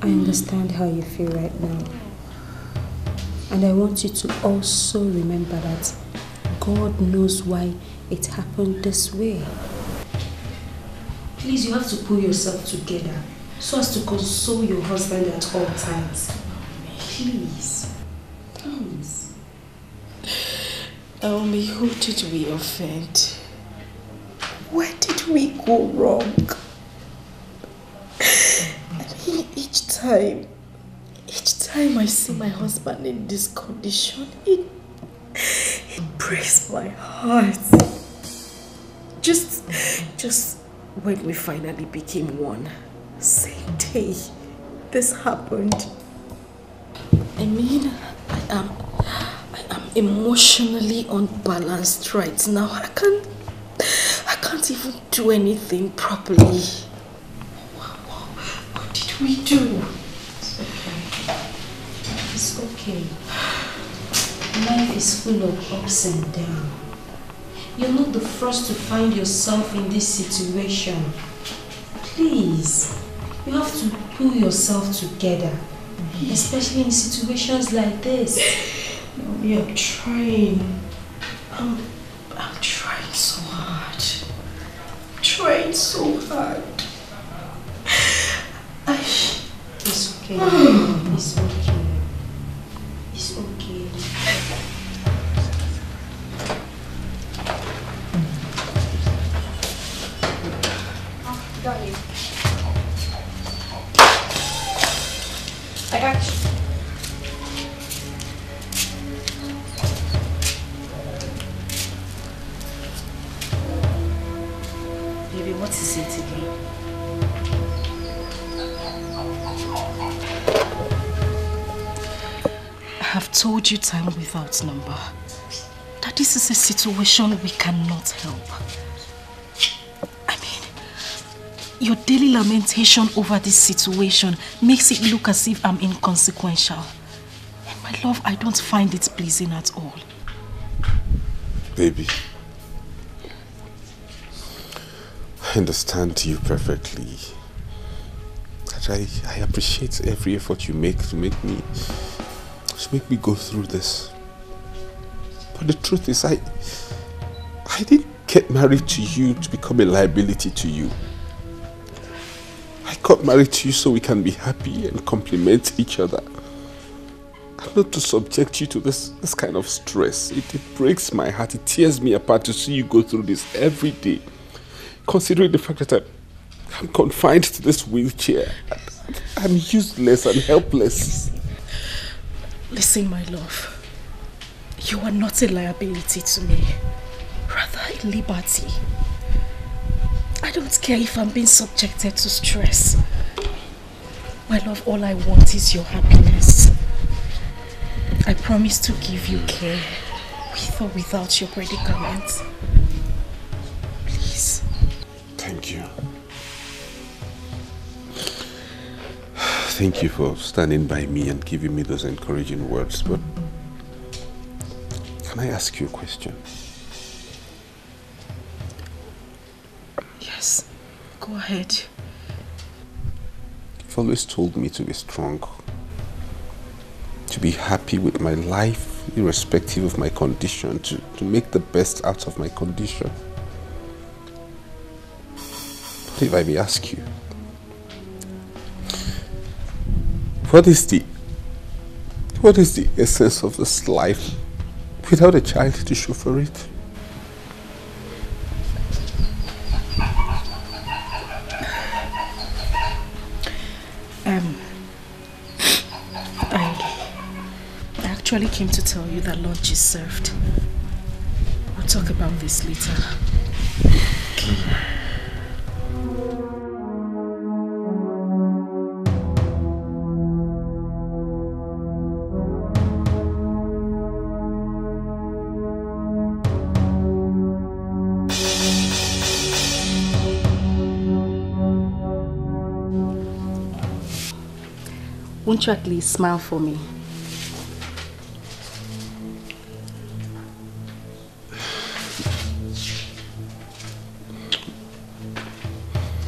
I understand how you feel right now. And I want you to also remember that God knows why it happened this way. Please, you have to pull yourself together so as to console your husband at all times. Please. Please. Naomi, who did we offend? Where did we go wrong? Each time I see my husband in this condition, it breaks my heart. Just when we finally became one, same day this happened. I mean, I am emotionally unbalanced right now. I can't even do anything properly. What did we do? It's okay. Life is full of ups and downs. You're not the first to find yourself in this situation. Please, you have to pull yourself together, especially in situations like this. We are trying. I'm trying so hard. I'm trying so hard. It's okay. It's okay. It's okay. Got you. I got you. Baby, what is it again? I have told you time without number that this is a situation we cannot help. Your daily lamentation over this situation makes it look as if I'm inconsequential. And my love, I don't find it pleasing at all. Baby, I understand you perfectly. I appreciate every effort you make to make me go through this. But the truth is, I didn't get married to you to become a liability to you. I got married to you so we can be happy and complement each other. And not to subject you to this kind of stress. It breaks my heart, it tears me apart to see you go through this every day. Considering the fact that I'm confined to this wheelchair. I'm useless and helpless. Listen, my love. You are not a liability to me. Rather a liberty. I don't care if I'm being subjected to stress. My love, all I want is your happiness. I promise to give you care, with or without your predicament. Please. Thank you. Thank you for standing by me and giving me those encouraging words, but can I ask you a question? Yes, go ahead. You've always told me to be strong, to be happy with my life, irrespective of my condition, to make the best out of my condition. But if I may ask you, what is the essence of this life without a child to show for it? I actually came to tell you that lunch is served. We'll talk about this later. Okay. Won't you at least smile for me?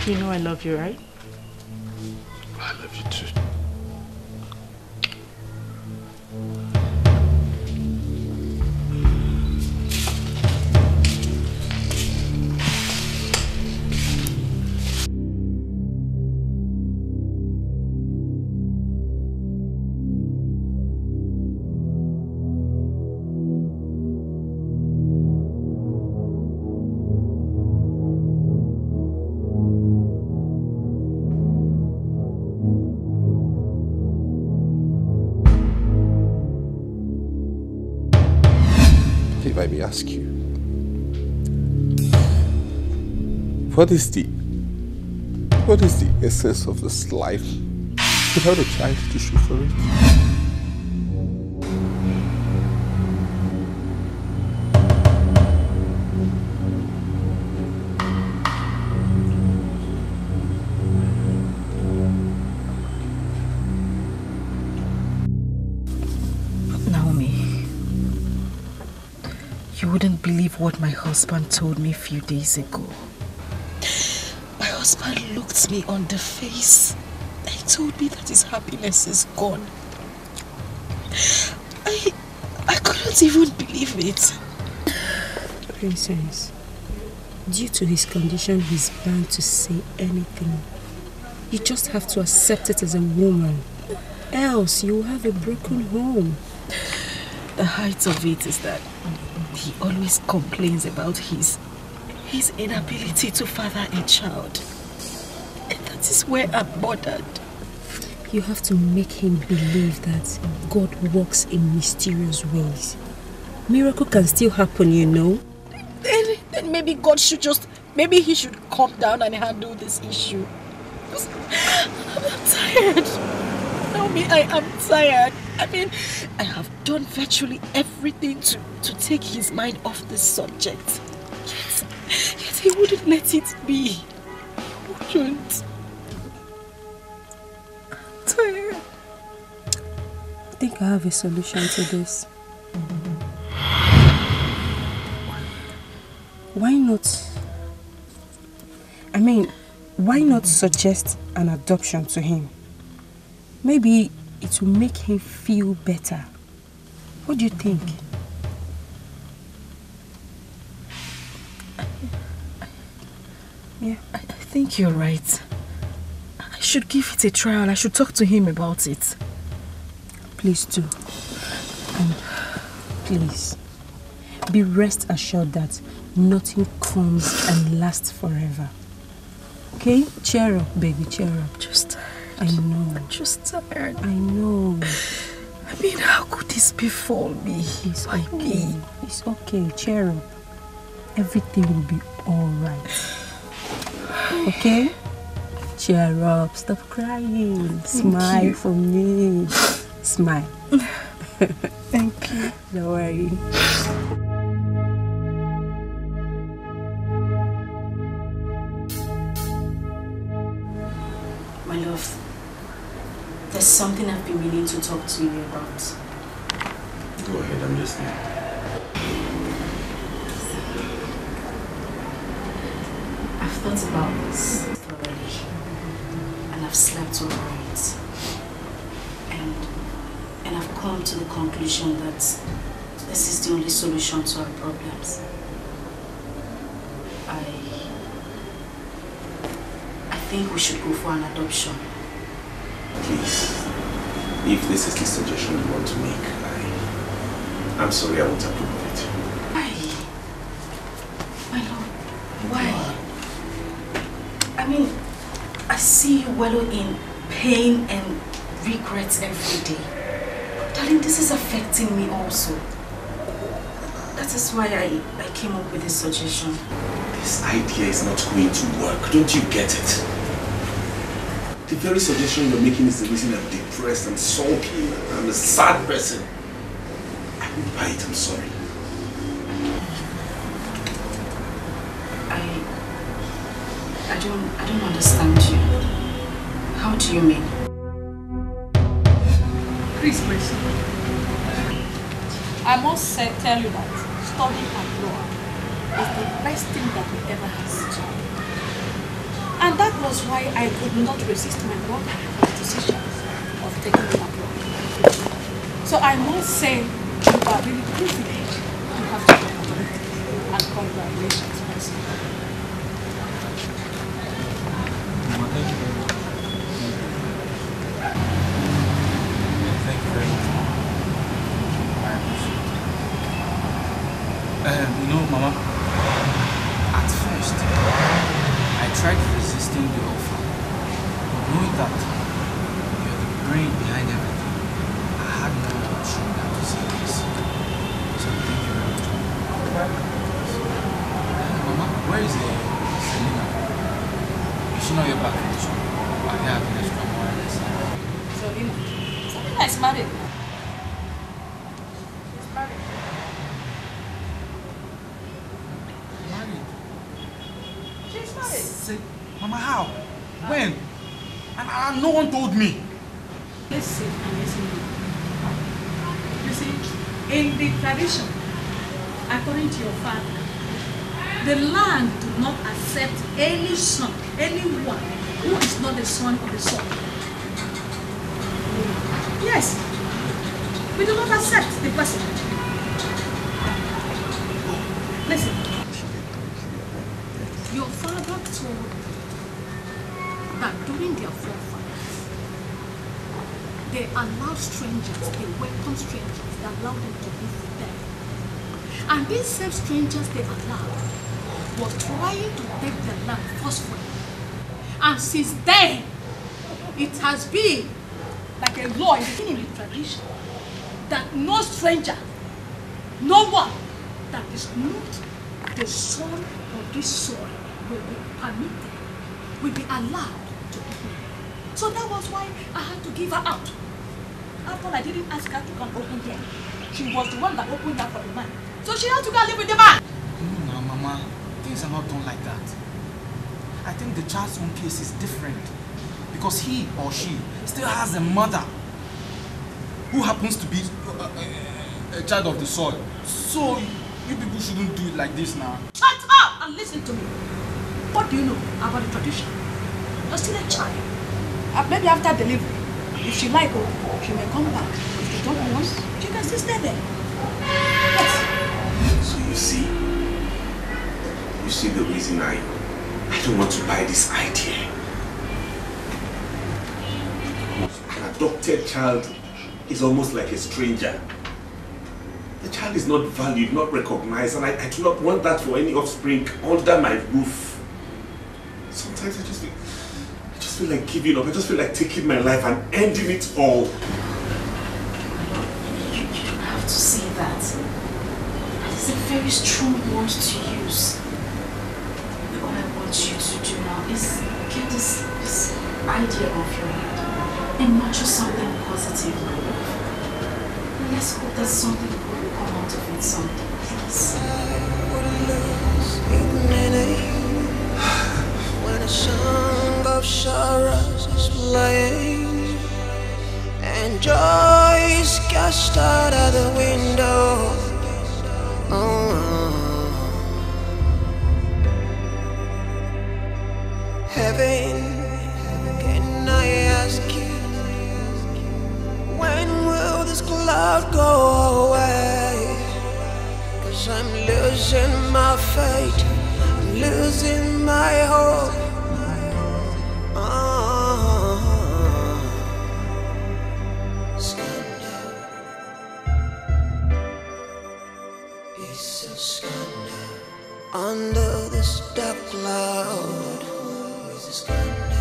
You know I love you, right? I love you too. I may ask you, what is the essence of this life without a child to show for it? You wouldn't believe what my husband told me a few days ago. My husband looked me on the face and he told me that his happiness is gone. I couldn't even believe it. Princess, due to his condition, he's bound to say anything. You just have to accept it as a woman. Else, you will have a broken home. The height of it is that he always complains about his inability to father a child. And that is where I'm bothered. You have to make him believe that God works in mysterious ways. Miracle can still happen, you know. Then maybe God should maybe he should calm down and handle this issue. I'm tired. Naomi, I am tired. I mean, I have done virtually everything to take his mind off this subject. Yet he wouldn't let it be. He wouldn't. I'm tired. I think I have a solution to this. Why not suggest an adoption to him? Maybe it will make him feel better. What do you think? Yeah, I think you're right. I should give it a trial. I should talk to him about it. Please do. And please, be rest assured that nothing comes and lasts forever. Okay? Cheer up, baby, cheer up. Just tired. I know. I'm just tired. I know. I mean, how could this befall me? It's okay. It's okay. Cheer up. Everything will be alright. Okay? Cheer up. Stop crying. Smile for me. Smile. Thank you. Don't worry. My love, there's something I've been meaning to talk to you about. Go ahead, I'm listening. I've thought about this thoroughly, and I've slept over it. And I've come to the conclusion that this is the only solution to our problems. I think we should go for an adoption. Please, if this is the suggestion you want to make, I'm sorry, I won't approve of it. Why? My love, why? I mean, I see you wallow in pain and regrets every day. Darling, this is affecting me also. That is why I came up with this suggestion. This idea is not going to work. Don't you get it? The very suggestion you're making is the reason I'm depressed and sulky and I'm a sad person. I won't buy it, I'm sorry. I don't understand you. How do you mean? Please. I must tell you that studying abroad is the best thing that we ever has. And that was why I could not resist my brother's decision of taking him abroad. So I must say you are really privileged to have to go abroad. And congratulations, person. Thank you very much. I appreciate it. You know, Mama, at first, I tried resisting the offer. But knowing that you're the brain behind everything, I had no option than to say yes. So thank you very much. I have an extra wireless. Selena is married. She's married. Married? She's married. Say, Mama, how? When? And no one told me. Listen and listen to me. You see, in the tradition, according to your father, the land do not accept any son, anyone who is not the son of the son. Yes, we do not accept the person. Listen, your father told that during their forefathers, they allowed strangers, they welcomed strangers, they allowed them to live with them. And these same strangers they allowed were trying to take their land forcefully. And since then, it has been like a law in the tradition that no stranger, no one that is not the son of this soil will be permitted, will be allowed to be here. So that was why I had to give her out. After I didn't ask her to come open here, she was the one that opened her for the man. So she had to go and live with the man. No, Mama, things are not done like that. I think the child's own case is different because he or she still has a mother who happens to be a child of the soil. So you people shouldn't do it like this now. Shut up and listen to me. What do you know about the tradition? You're still a child. Maybe after delivery, if she like, she may come back. If she don't want, she can still stay there. Yes. So you see the reason I don't want to buy this idea. An adopted child is almost like a stranger. The child is not valued, not recognized, and I do not want that for any offspring under my roof. Sometimes I just feel like giving up. I just feel like taking my life and ending it all. You don't have to say that. That is a very strong word to use. All I want you to do now is get this idea off your head and nurture something positive. And let's hope that something good will come out of it someday, please. When a song of sorrows is playing and joy is cast out of the window. Heaven, can I ask you, when will this cloud go away? 'Cause I'm losing my faith, I'm losing my hope. Scandal, it's a scandal under this dark cloud. It's a scandal,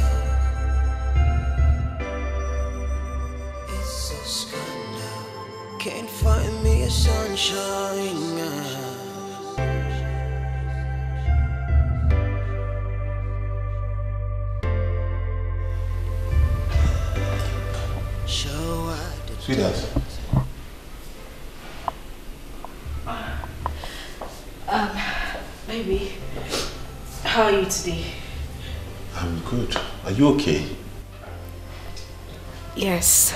it's a scandal. Can't find me a sunshine. Sweetheart. Baby, how are you today? I'm good. Are you okay? Yes,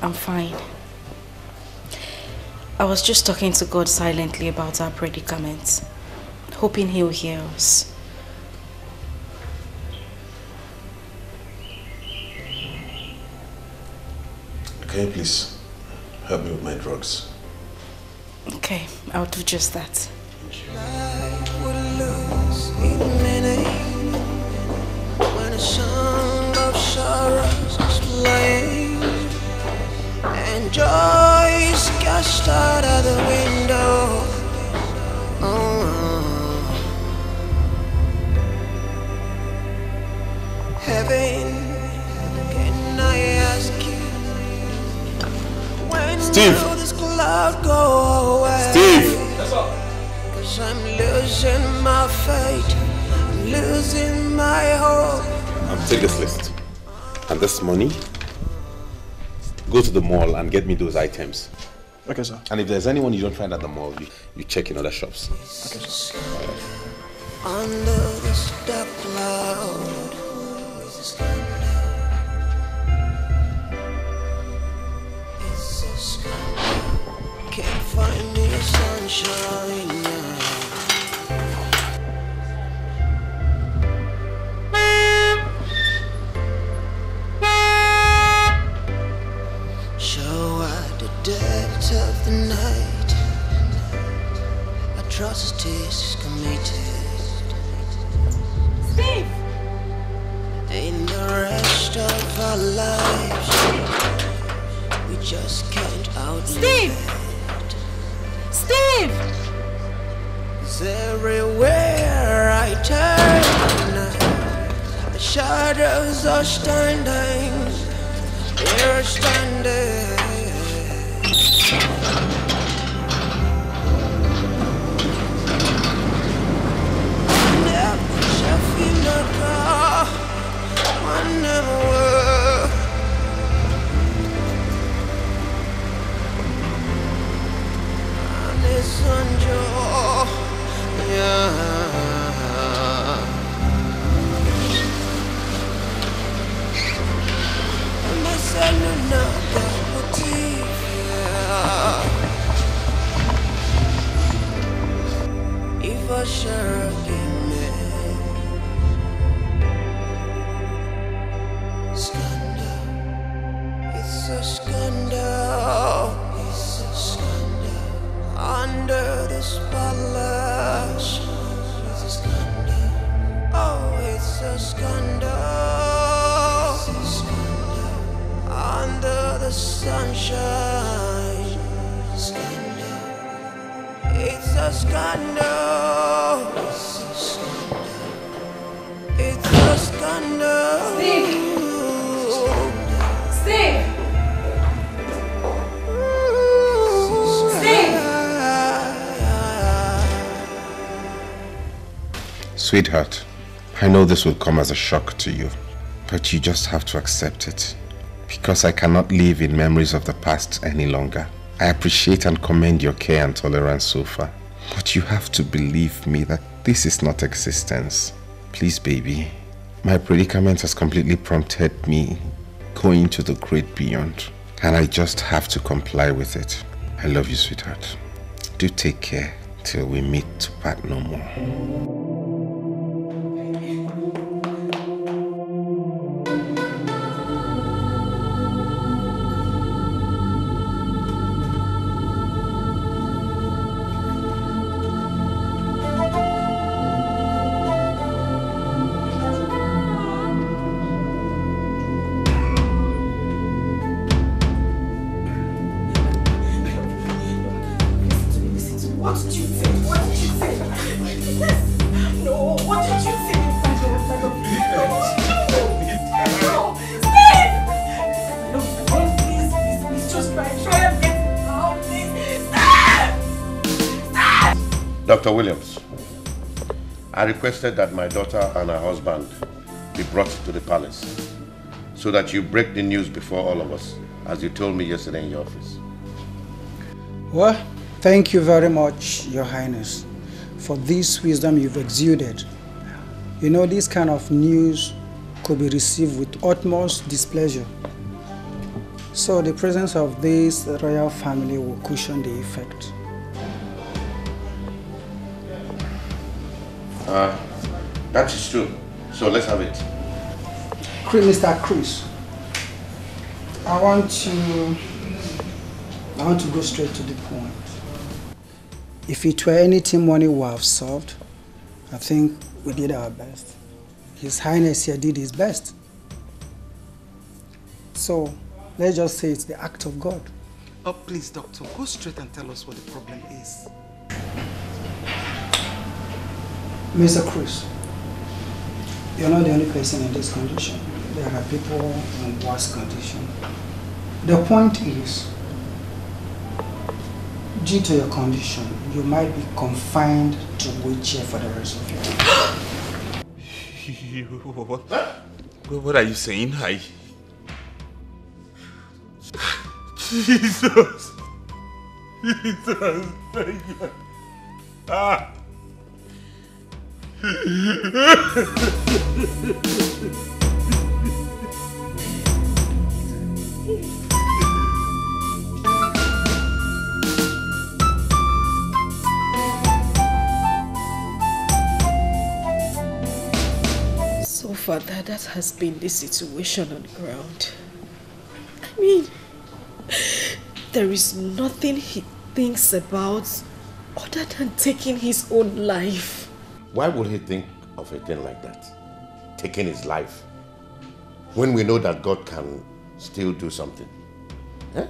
I'm fine. I was just talking to God silently about our predicament, hoping He'll hear us. Can you please help me with my drugs? Okay, I'll do just that. When a song of sorrows is playing and joy is cast out of the window. Heaven, can I ask you, when will this cloud go away? Steve! Cause I'm losing my faith, I'm losing my hope. I'm Take this list. And this money, go to the mall and get me those items. Okay, sir. And if there's anyone you don't find at the mall, you check in other shops. Okay, sir. Under this dark cloud, can't find me sunshine. Show at the depth of the night, atrocities committed. Steve! In the rest of our lives, we just can't outlive Steve! it. Steve! 'Cause everywhere I turn, the shadows are standing. They're standing. If I share scandal, it's a scandal, it's a scandal. Under the spotlight, it's a scandal. Oh, it's a scandal, it's a scandal. Under the sunshine, scandal. It's a scandal. It's a scandal. It's a scandal. Steve! Steve! Steve! Sweetheart, I know this will come as a shock to you, but you just have to accept it. Because I cannot live in memories of the past any longer. I appreciate and commend your care and tolerance so far. But you have to believe me that this is not existence. Please, baby. My predicament has completely prompted me going to the great beyond. And I just have to comply with it. I love you, sweetheart. Do take care till we meet to part no more. Dr. Williams, I requested that my daughter and her husband be brought to the palace so that you break the news before all of us, as you told me yesterday in your office. Well, thank you very much, Your Highness, for this wisdom you've exuded. You know, this kind of news could be received with utmost displeasure. So the presence of this royal family will cushion the effect. That is true. So let's have it. Mr. Chris, I want to go straight to the point. If it were anything money would have solved, I think we did our best. His Highness here did his best. So let's just say it's the act of God. Oh, please, doctor, go straight and tell us what the problem is. Mr. Chris, you're not the only person in this condition. There are people in worse condition. The point is, due to your condition, you might be confined to a wheelchair for the rest of your life. What are you saying? Jesus! Jesus! Thank you. Ah! So far, that has been the situation on ground. I mean, there is nothing he thinks about other than taking his own life. Why would he think of a thing like that? Taking his life? When we know that God can still do something. Eh?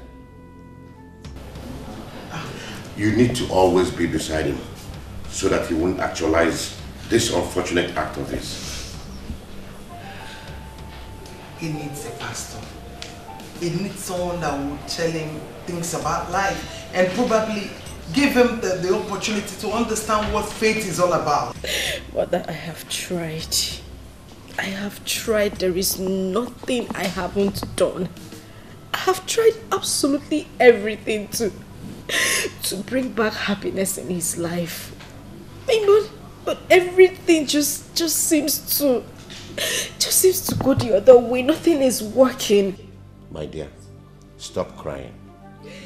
You need to always be beside him so that he won't actualize this unfortunate act of his. He needs a pastor. He needs someone that will tell him things about life and probably give him the opportunity to understand what faith is all about. Mother, I have tried. I have tried. There is nothing I haven't done. I have tried absolutely everything to bring back happiness in his life. But everything just seems to go the other way. Nothing is working. My dear, stop crying.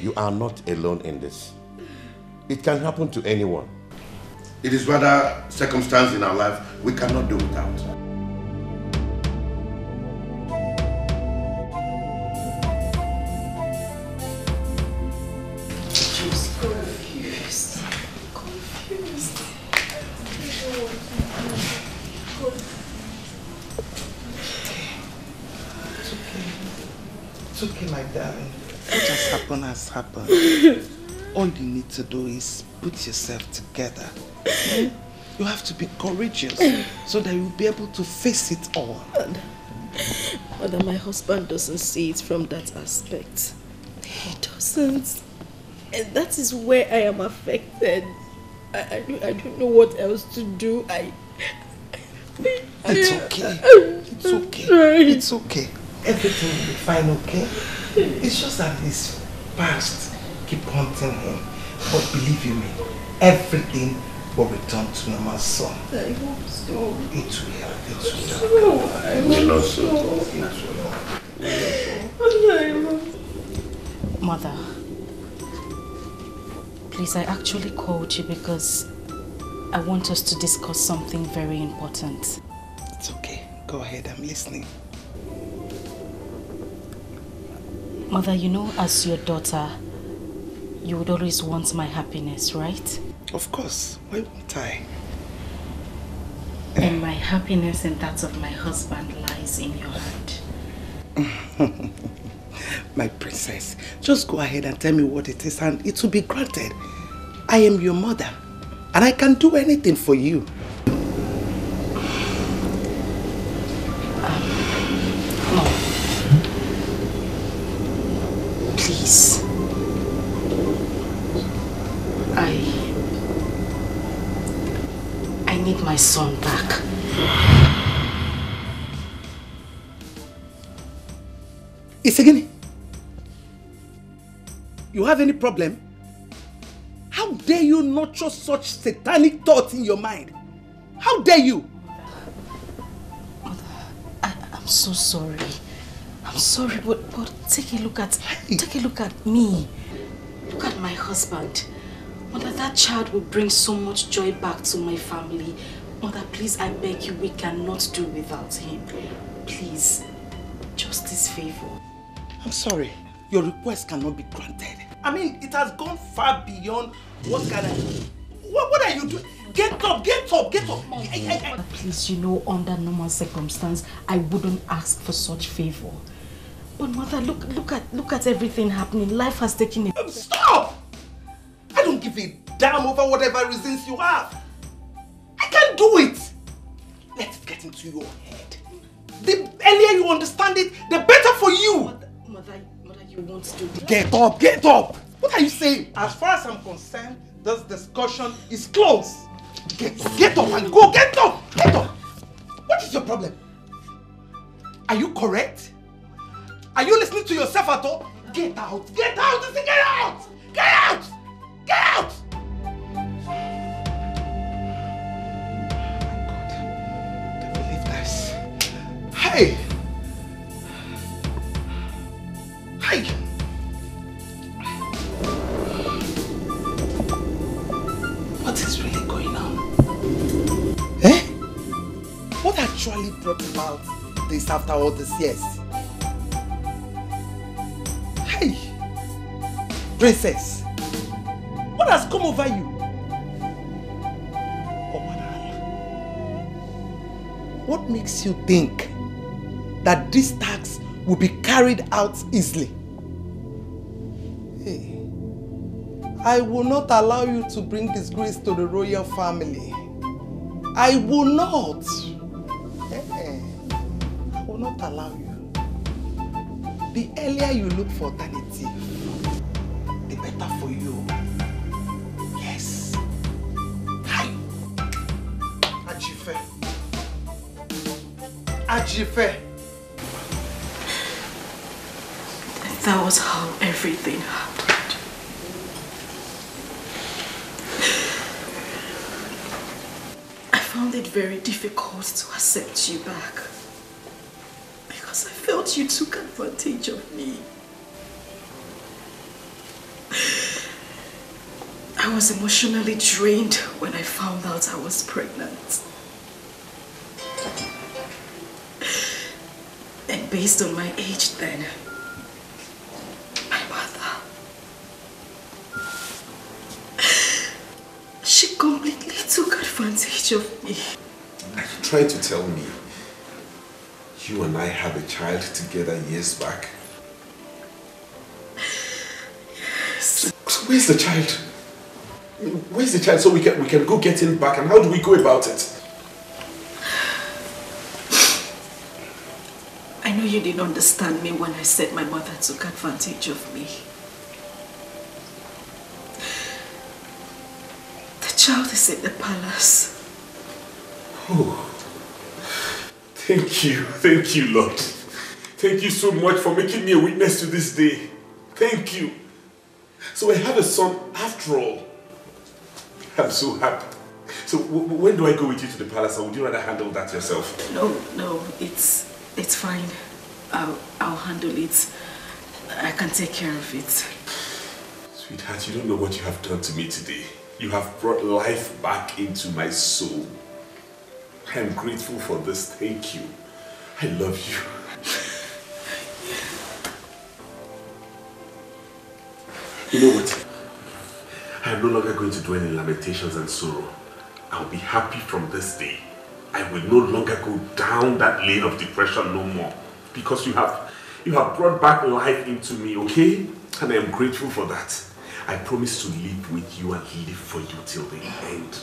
You are not alone in this. It can happen to anyone. It is rather circumstance in our life we cannot do without. Just confused. It's okay, my darling. What has happened. All you need to do is put yourself together. You have to be courageous so that you'll be able to face it all. Mother, my husband doesn't see it from that aspect. He doesn't. And that is where I am affected. I don't know what else to do. It's okay. It's okay. It's okay. Everything will be fine, okay? It's just that his past keep haunting him. But believe you me, everything will return to normal soon. I hope so. It will. I hope so. Mother, please, I actually called you because I want us to discuss something very important. It's okay. Go ahead, I'm listening. Mother, you know, as your daughter, you would always want my happiness, right? Of course. Why won't I? And my happiness and that of my husband lies in your hand. My princess, just go ahead and tell me what it is and it will be granted. I am your mother and I can do anything for you. No. Please. I need my son back. Isegini, you have any problem? How dare you nurture such satanic thoughts in your mind? How dare you? Mother, I'm so sorry. I'm sorry, but take a look at me. Look at my husband. Mother, that child will bring so much joy back to my family. Mother, please, I beg you, we cannot do without him. Please, just this favor. I'm sorry, your request cannot be granted. I mean, it has gone far beyond what can I... What are you doing? Get up, get up, get up! Mother, please, you know, under normal circumstance, I wouldn't ask for such favor. But Mother, look at everything happening. Life has taken a... Stop! I don't give a damn over whatever reasons you have. I can't do it. Let it get into your head. The earlier you understand it, the better for you. Mother, you won't do this. Get up, get up. What are you saying? As far as I'm concerned, this discussion is closed. Get up and go. Get up, get up. What is your problem? Are you correct? Are you listening to yourself at all? Get out! Get out! Get out! Get out! Get out! Oh my God. Can't believe this. Hey! Hey! What is really going on? Eh? What actually brought about this after all these years? Hey! Princess! What has come over you? Oh, Madam, what makes you think that this tax will be carried out easily? Hey, I will not allow you to bring disgrace to the royal family. I will not. I will not allow you. The earlier you look for alternative, the better for you. Yes. Hi. Ajife. Ajife. That was how everything happened. I found it very difficult to accept you back because I felt you took advantage of me. I was emotionally drained when I found out I was pregnant. And based on my age then, my mother, she completely took advantage of me. Are you trying to tell me you and I had a child together years back? Yes. So where's the child? Where's the child so we can go get him back, and how do we go about it? I know you didn't understand me when I said my mother took advantage of me. The child is in the palace. Oh, thank you, Lord. Thank you so much for making me a witness to this day. Thank you. So I have a son after all. I'm so happy. So when do I go with you to the palace, or would you rather handle that yourself? No, it's fine. I'll handle it. I can take care of it. Sweetheart, you don't know what you have done to me today. You have brought life back into my soul. I am grateful for this. Thank you. I love you. You know what? I am no longer going to dwell in lamentations and sorrow. I'll be happy from this day. I will no longer go down that lane of depression no more. Because you have brought back life into me, okay? And I am grateful for that. I promise to live with you and live for you till the end.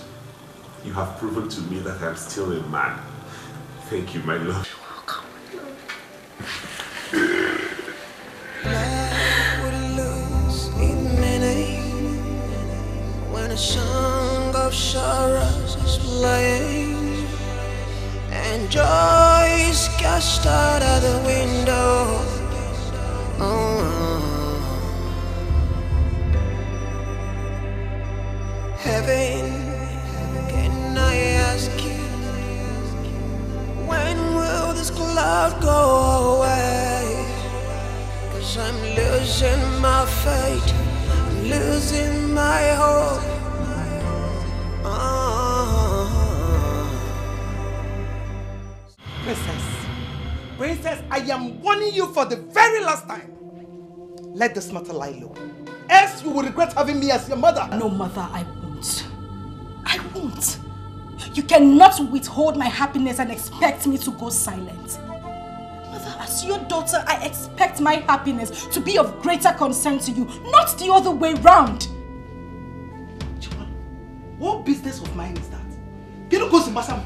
You have proven to me that I am still a man. Thank you, my love. You're welcome. Life would lose its meaning when a song of sorrows is playing and joy is cast out of the window. Heaven, can I ask you, when will this cloud go away? 'Cause I'm losing my faith, I'm losing my hope. Princess, I am warning you for the very last time. Let this matter lie low. Else you will regret having me as your mother. No, mother, I won't. I won't. You cannot withhold my happiness and expect me to go silent. Mother, as your daughter, I expect my happiness to be of greater concern to you, not the other way round. What business of mine is that? You don't go to Masam.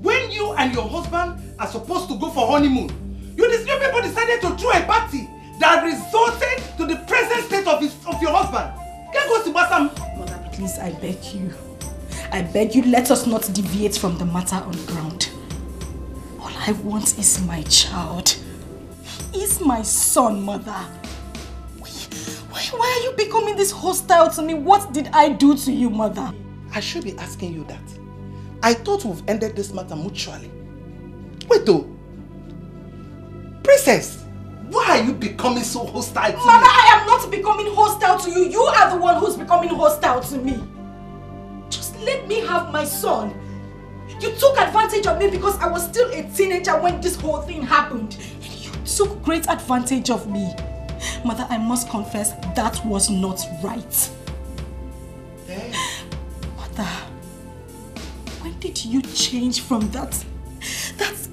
When you and your husband are supposed to go for honeymoon, you people decided to throw a party that resulted to the present state of your husband. Can't go to Masam. Mother, please, I beg you. I beg you, let us not deviate from the matter on ground. All I I want is my child. He's my son, mother. Why are you becoming this hostile to me? What did I do to you, mother? I should be asking you that. I thought we've ended this matter mutually. Wait though. Princess, why are you becoming so hostile to me? Mother, I am not becoming hostile to you. You are the one who's becoming hostile to me. Just let me have my son. You took advantage of me because I was still a teenager when this whole thing happened. And you took great advantage of me. Mother, I must confess, that was not right. Hey. Mother, when did you change from that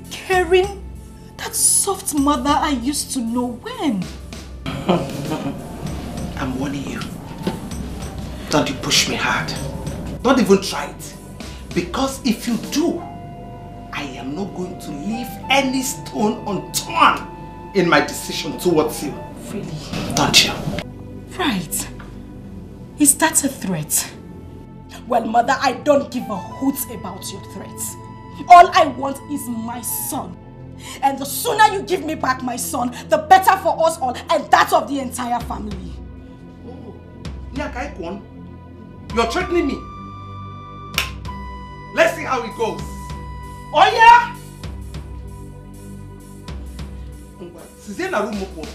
caring, that soft mother I used to know? When? I'm warning you. Don't you push me hard. Don't even try it. Because if you do, I am not going to leave any stone unturned in my decision towards you. Really? Don't you? Right. Is that a threat? Well, mother, I don't give a hoot about your threats. All I want is my son. And the sooner you give me back my son, the better for us all and that of the entire family. Oh, Nyakaikon, you're threatening me. Let's see how it goes. Oh yeah?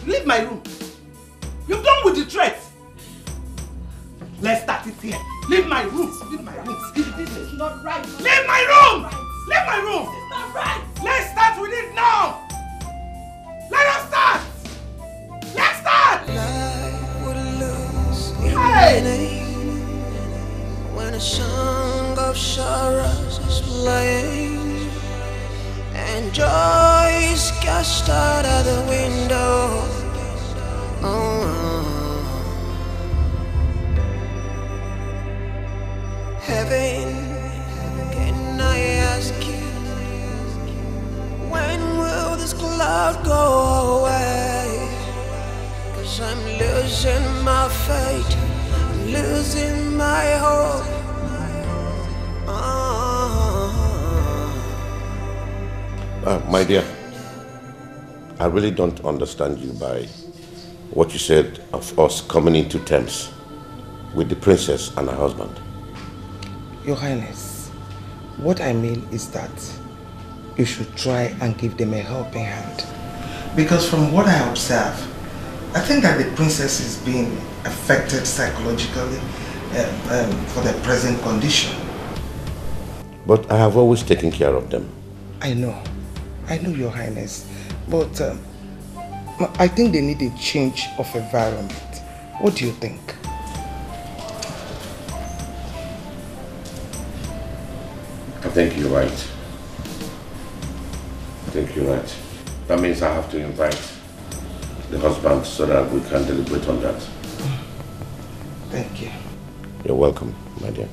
Leave my room. You're done with the threat. Let's start it here. Leave my room. Leave my room. This is not right. Leave my room. Leave my room. This is not right. Let's start with it now. Let us start. Let's start. Life would lose its Hey. meaning when a song of sorrows is playing and joy is cast out of the window. Heaven, can I ask you, when will this cloud go away? 'Cause I'm losing my faith, I'm losing my hope. My dear, I really don't understand you by what you said of us coming into terms with the princess and her husband. Your Highness, what I mean is that you should try and give them a helping hand. Because from what I observe, I think that the princess is being affected psychologically for the present condition. But I have always taken care of them. I know, Your Highness, but I think they need a change of environment. What do you think? I think you're right. That means I have to invite the husband so that we can deliberate on that. Thank you. You're welcome, my dear.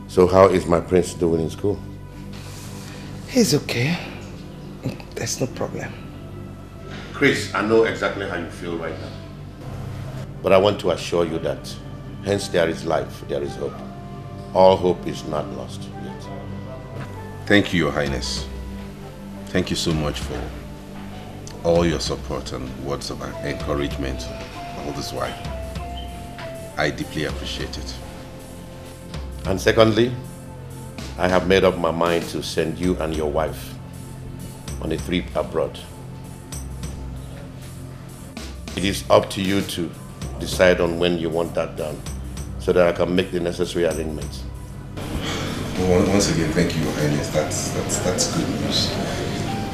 So how is my prince doing in school? He's okay. There's no problem. Chris, I know exactly how you feel right now. But I want to assure you that hence there is life, there is hope. All hope is not lost yet. Thank you, Your Highness. Thank you so much for all your support and words of encouragement all this while. I deeply appreciate it. And secondly, I have made up my mind to send you and your wife on a trip abroad. It is up to you to decide on when you want that done so that I can make the necessary arrangements. Well, once again, thank you, Your Highness. That's good news.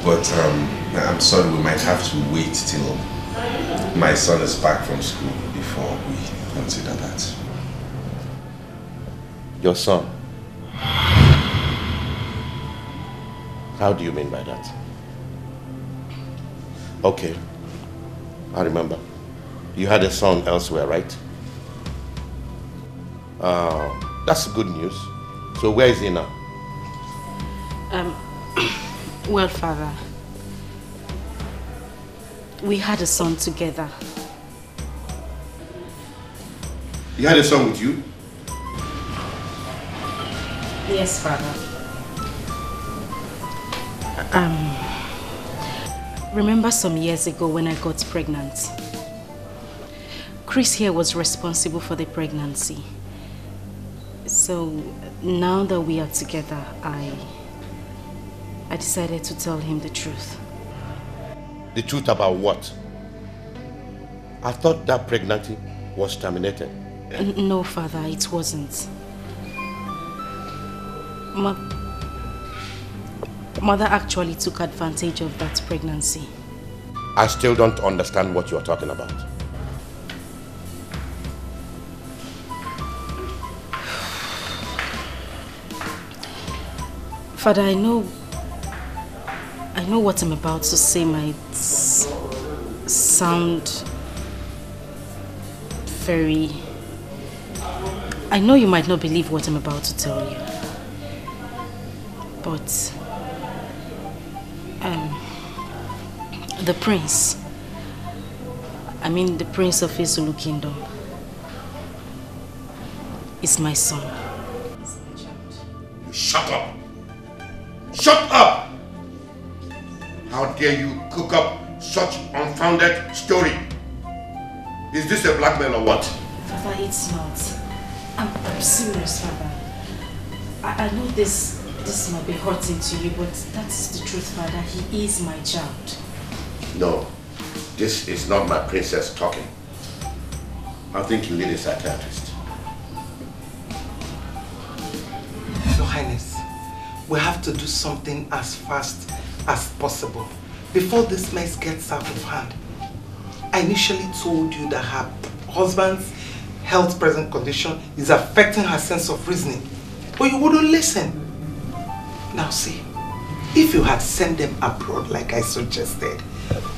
But I'm sorry, we might have to wait till my son is back from school before we consider that. Your son? How do you mean by that? Okay, I remember. You had a son elsewhere, right? That's good news. So where is he now? Well, Father, we had a son together. You had a son with you? Yes, Father. Remember some years ago when I got pregnant? Chris here was responsible for the pregnancy. So now that we are together, I decided to tell him the truth. The truth about what? I thought that pregnancy was terminated. No, Father, it wasn't. Mother actually took advantage of that pregnancy. I still don't understand what you are talking about. Father, I know what I'm about to say might sound very... I know you might not believe what I'm about to tell you. But... the prince... the prince of Izulu Kingdom is my son. Shut up! Shut up! How dare you cook up such unfounded story? Is this a blackmail or what? Father, it's not. I'm serious, Father. I know this might be hurting to you, but that's the truth, Father. He is my child. No, this is not my princess talking. I think you need a psychiatrist. Your Highness, we have to do something as fast as possible before this mess gets out of hand. I initially told you that her husband's health present condition is affecting her sense of reasoning, but you wouldn't listen. Now see, if you had sent them abroad like I suggested,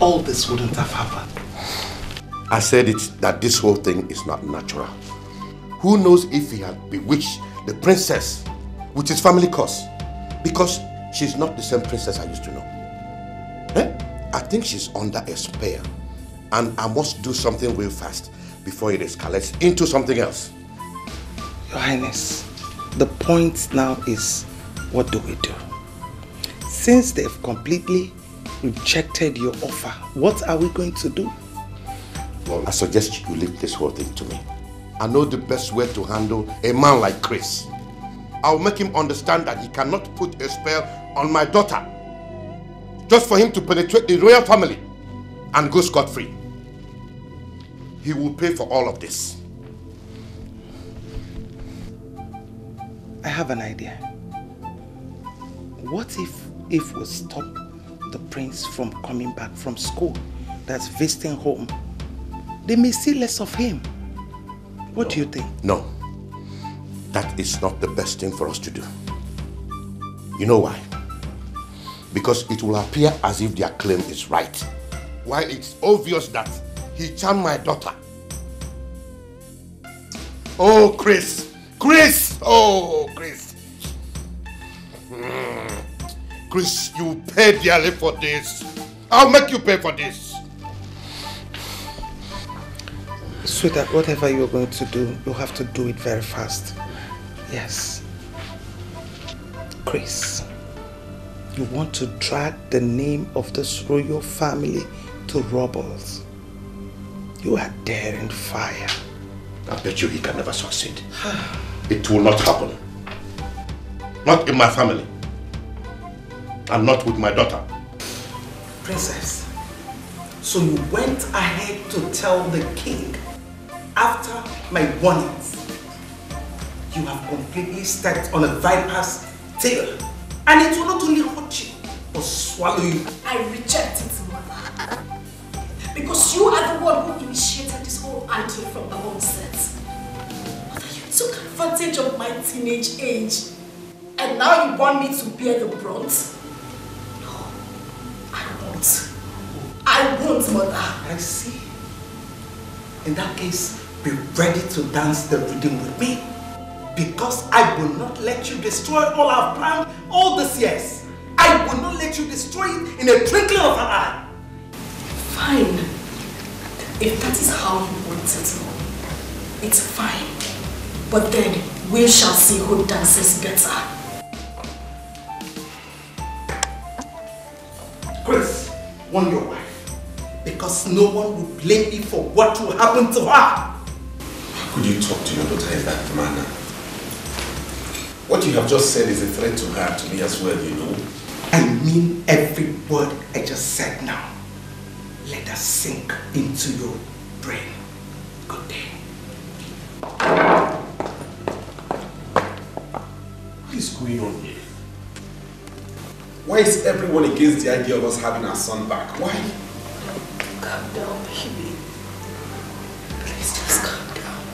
all this wouldn't have happened. I said it that this whole thing is not natural. Who knows if he had bewitched the princess with his family curse? Because she's not the same princess I used to know. I think she's under a spell, and I must do something real fast before it escalates into something else. Your Highness, the point now is, what do we do? Since they've completely rejected your offer, what are we going to do? Well, I suggest you leave this whole thing to me. I know the best way to handle a man like Chris. I'll make him understand that he cannot put a spell on my daughter just for him to penetrate the royal family and go scot-free. He will pay for all of this. I have an idea. What if we stop the prince from coming back from school, that's visiting home? They may see less of him. What do you think? No, that is not the best thing for us to do. You know why? Because it will appear as if their claim is right, while it's obvious that he charmed my daughter. Oh, Chris! Chris! Oh, Chris! Chris, you pay dearly for this. I'll make you pay for this. Sweetheart, whatever you're going to do, you have to do it very fast. Yes. Chris, you want to drag the name of this royal family to rubbles. You are daring fire. I bet you he can never succeed. It will not happen. Not in my family. And not with my daughter. Princess, so you went ahead to tell the king after my warnings. You have completely stepped on a viper's tail. And it will not only hurt you, but swallow you. I reject it, Mother. Because you are the one who initiated this whole anti from the onset. Mother, you took advantage of my teenage age. And now you want me to bear the brunt? No, I won't. I won't, Mother. I see. In that case, be ready to dance the rhythm with me. Because I will not let you destroy all I've planned all these years. I will not let you destroy it in a twinkling of an eye. Fine. If that is how you want it, it's fine. But then we shall see who dances better. Please, warn your wife. Because no one will blame me for what will happen to her. How could you talk to your daughter in that manner? What you have just said is a threat to her, to me as well, you know. I mean every word I just said now. Let us sink into your brain. Good day. What is going on here? Why is everyone against the idea of us having our son back? Why? Calm down, baby. Please just calm down.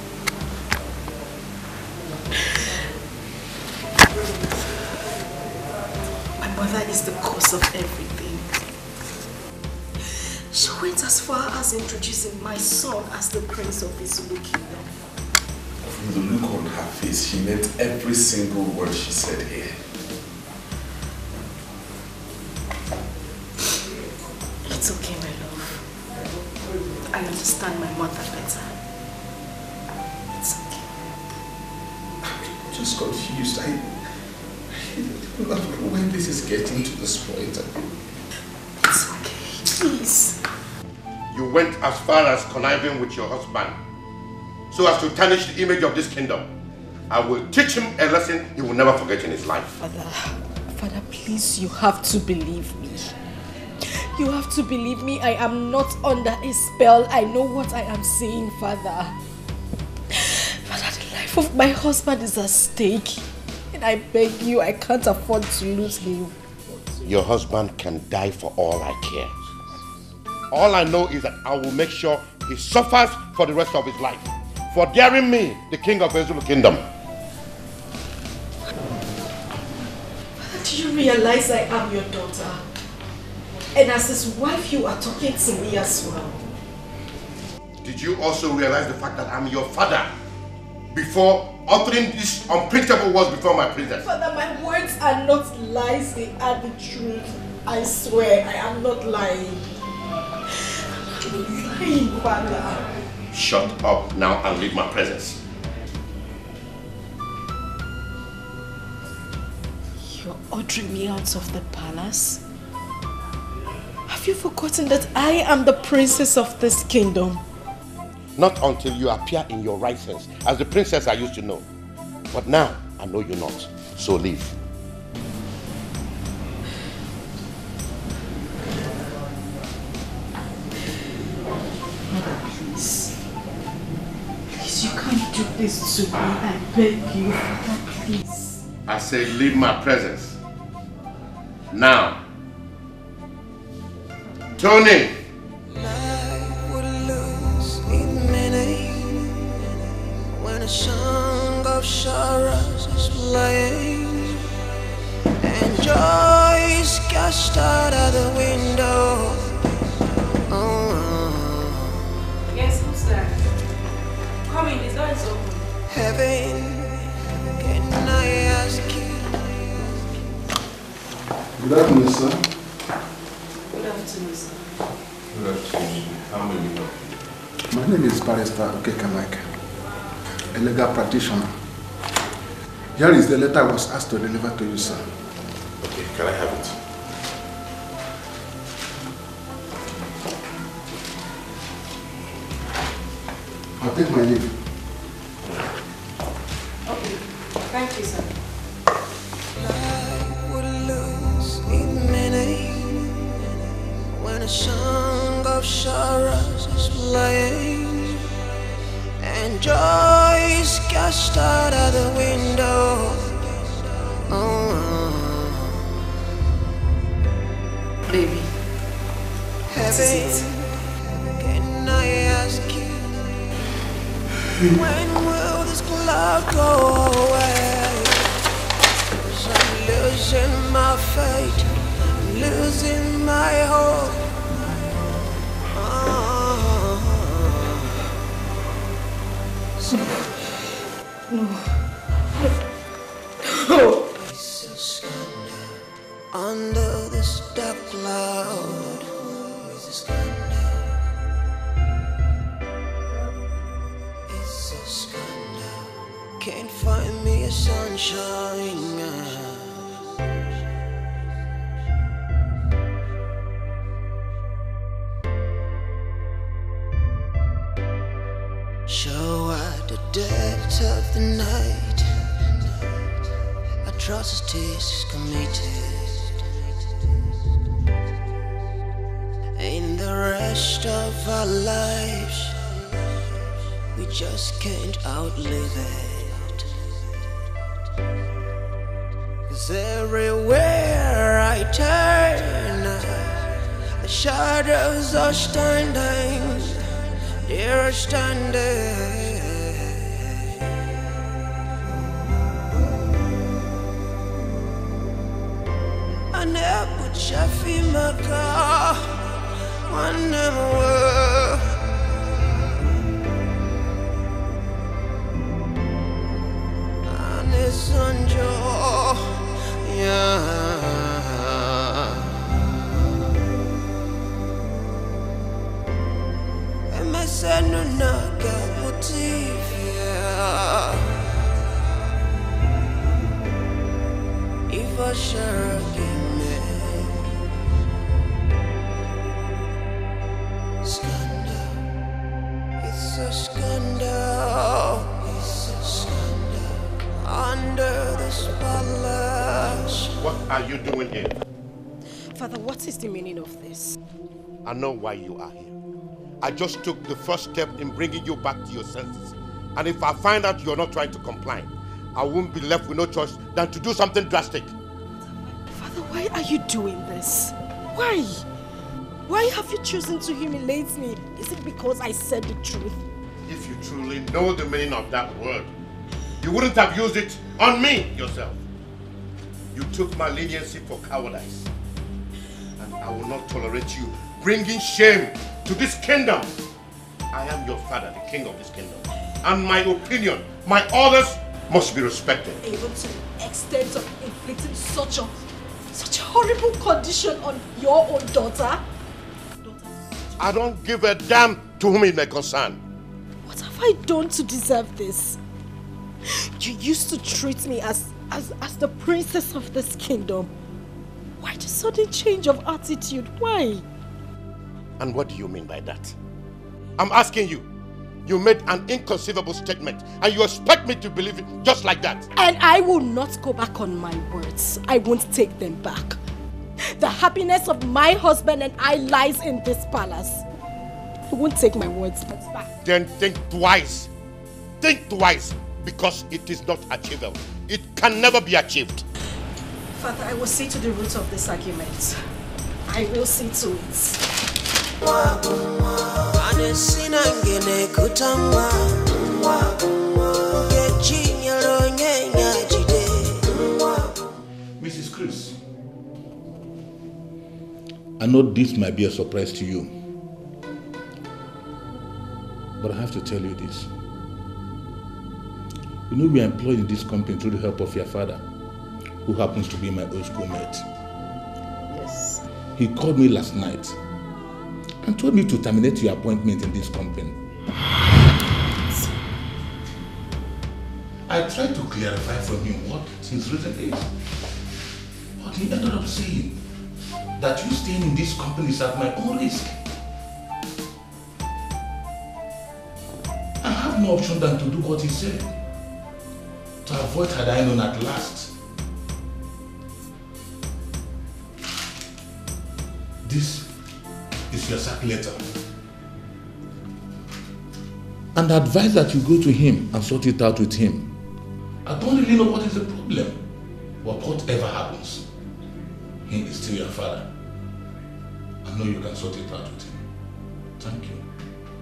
My mother is the cause of everything. She went as far as introducing my son as the prince of his Zulu kingdom. From the look on her face, she meant every single word she said here. It's okay, my love. I understand my mother better. It's okay. I'm just confused. I don't know when this is getting to this point. It's okay, please. You went as far as conniving with your husband so as to tarnish the image of this kingdom. I will teach him a lesson he will never forget in his life. Father, please, you have to believe me. You have to believe me. I am not under a spell. I know what I am saying, Father. Father, the life of my husband is at stake. And I beg you, I can't afford to lose him. Your husband can die for all I care. All I know is that I will make sure he suffers for the rest of his life for daring me, the king of the Zulu kingdom. Do you realize I am your daughter? And as his wife, you are talking to me as well. Did you also realize the fact that I'm your father before uttering these unprintable words before my princess? Father, my words are not lies, they are the truth. I swear, I am not lying. I'm not lying, Father. Shut up now and leave my presence. You're ordering me out of the palace? Have you forgotten that I am the princess of this kingdom? Not until you appear in your right sense as the princess I used to know. But now, I know you're not. So leave. Mother, please. Please, you can't do this to me. I beg you, Father, please. I say leave my presence. Now. Tony! Life would lose its meaning when a song of sorrows is playing and joy is cast out of the window. Yes, who's there? Come in, the door is open. Heaven, can I ask you? Good afternoon, sir. Good afternoon, sir. Good afternoon. How may we help you? My name is Barrister Okekamike, a legal practitioner. Here is the letter I was asked to deliver to you, sir. Okay, can I have it? I'll take my leave. Okay, thank you, sir. Life would lose its meaning when a song of sorrows is playing and joy is cast out of the window. Baby, Heaven, can I ask you? When will this cloud go away? 'Cause I'm losing my faith, I'm losing my hope. no. It's a scandal under this dark cloud. It's a scandal. It's a scandal. Can't find me a sunshine. So at the depth of the night, atrocities committed. In the rest of our lives, we just can't outlive it. 'Cause everywhere I turn, the shadows are standing, they're standing. I never Shafi Maka, one never. Sanjo, yeah. Emesenu naga motivia. Iva sharagime. Scandal, it's a scandal. It's a scandal. Under this palace. What are you doing here? Father, what is the meaning of this? I know why you are here. I just took the first step in bringing you back to your senses. And if I find out you're not trying to comply, I won't be left with no choice than to do something drastic. Father, why are you doing this? Why? Why have you chosen to humiliate me? Is it because I said the truth? If you truly know the meaning of that word, you wouldn't have used it on me yourself. You took my leniency for cowardice. And I will not tolerate you bringing shame to this kingdom. I am your father, the king of this kingdom. And my opinion, my orders must be respected. Even to the extent of inflicting such a horrible condition on your own daughter? I don't give a damn to whom it may concern. What have I done to deserve this? You used to treat me as the princess of this kingdom. Why the sudden change of attitude? Why? And what do you mean by that? I'm asking you. You made an inconceivable statement and you expect me to believe it just like that. And I will not go back on my words. I won't take them back. The happiness of my husband and I lies in this palace. I won't take my words back. Then think twice. Think twice, because it is not achievable. It can never be achieved. Father, I will see to the root of this argument. I will see to it. Mrs. Chris, I know this might be a surprise to you, but I have to tell you this. You know, we are employed in this company through the help of your father, who happens to be my old schoolmate. Yes. He called me last night and told me to terminate your appointment in this company. I tried to clarify from him what his reason is, but he ended up saying that you staying in this company is at my own risk. I have no option than to do what he said, to avoid had I known at last. This is your sack letter. And I advise that you go to him and sort it out with him. I don't really know what is the problem, but whatever happens, he is still your father. I know you can sort it out with him. Thank you.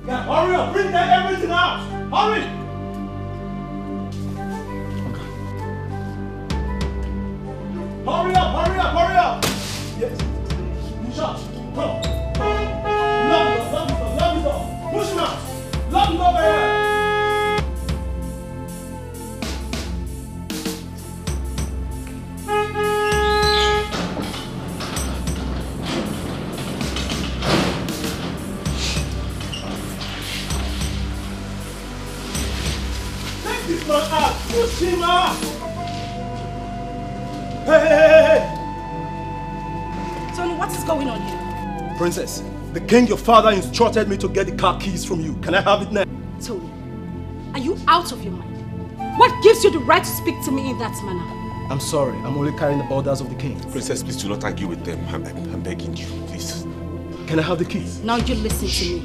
Yeah, hurry up! Bring that everything out! Hurry! Okay. Hurry up! Hurry up! Hurry up! Yes. Push out. Come. Lock the door. Push him out. Lock the door over here. Push him out! Hey! Tony, what is going on here? Princess, the king, your father, instructed me to get the car keys from you. Can I have it now? Tony, Are you out of your mind? What gives you the right to speak to me in that manner? I'm sorry. I'm only carrying the orders of the king. Princess, please do not argue with them. I'm begging you, please. Can I have the keys? Now you listen to me.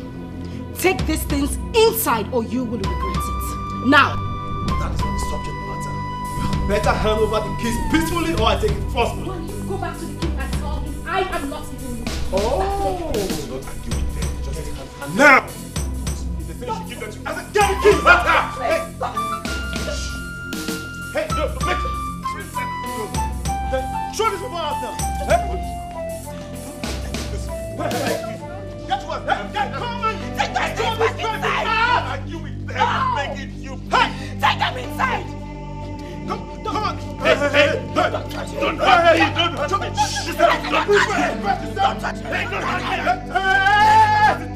Take these things inside or you will regret it. Now! That is not the subject matter. You better hand over the keys peacefully or I take it forcefully. Well, you go back to the king and tell him I am not even you. Oh! Do not argue with them. Just hand now! If they finish, you give them to me. I said, get the keys! Hey, no, make it! Show this people out now! Hey, get to us! Hey, come on! Take that thing back inside! Argue with them, make it you. Hey, take them inside! Come on! Hey, don't touch me! Don't touch me! Don't touch me! Don't touch me! Hey,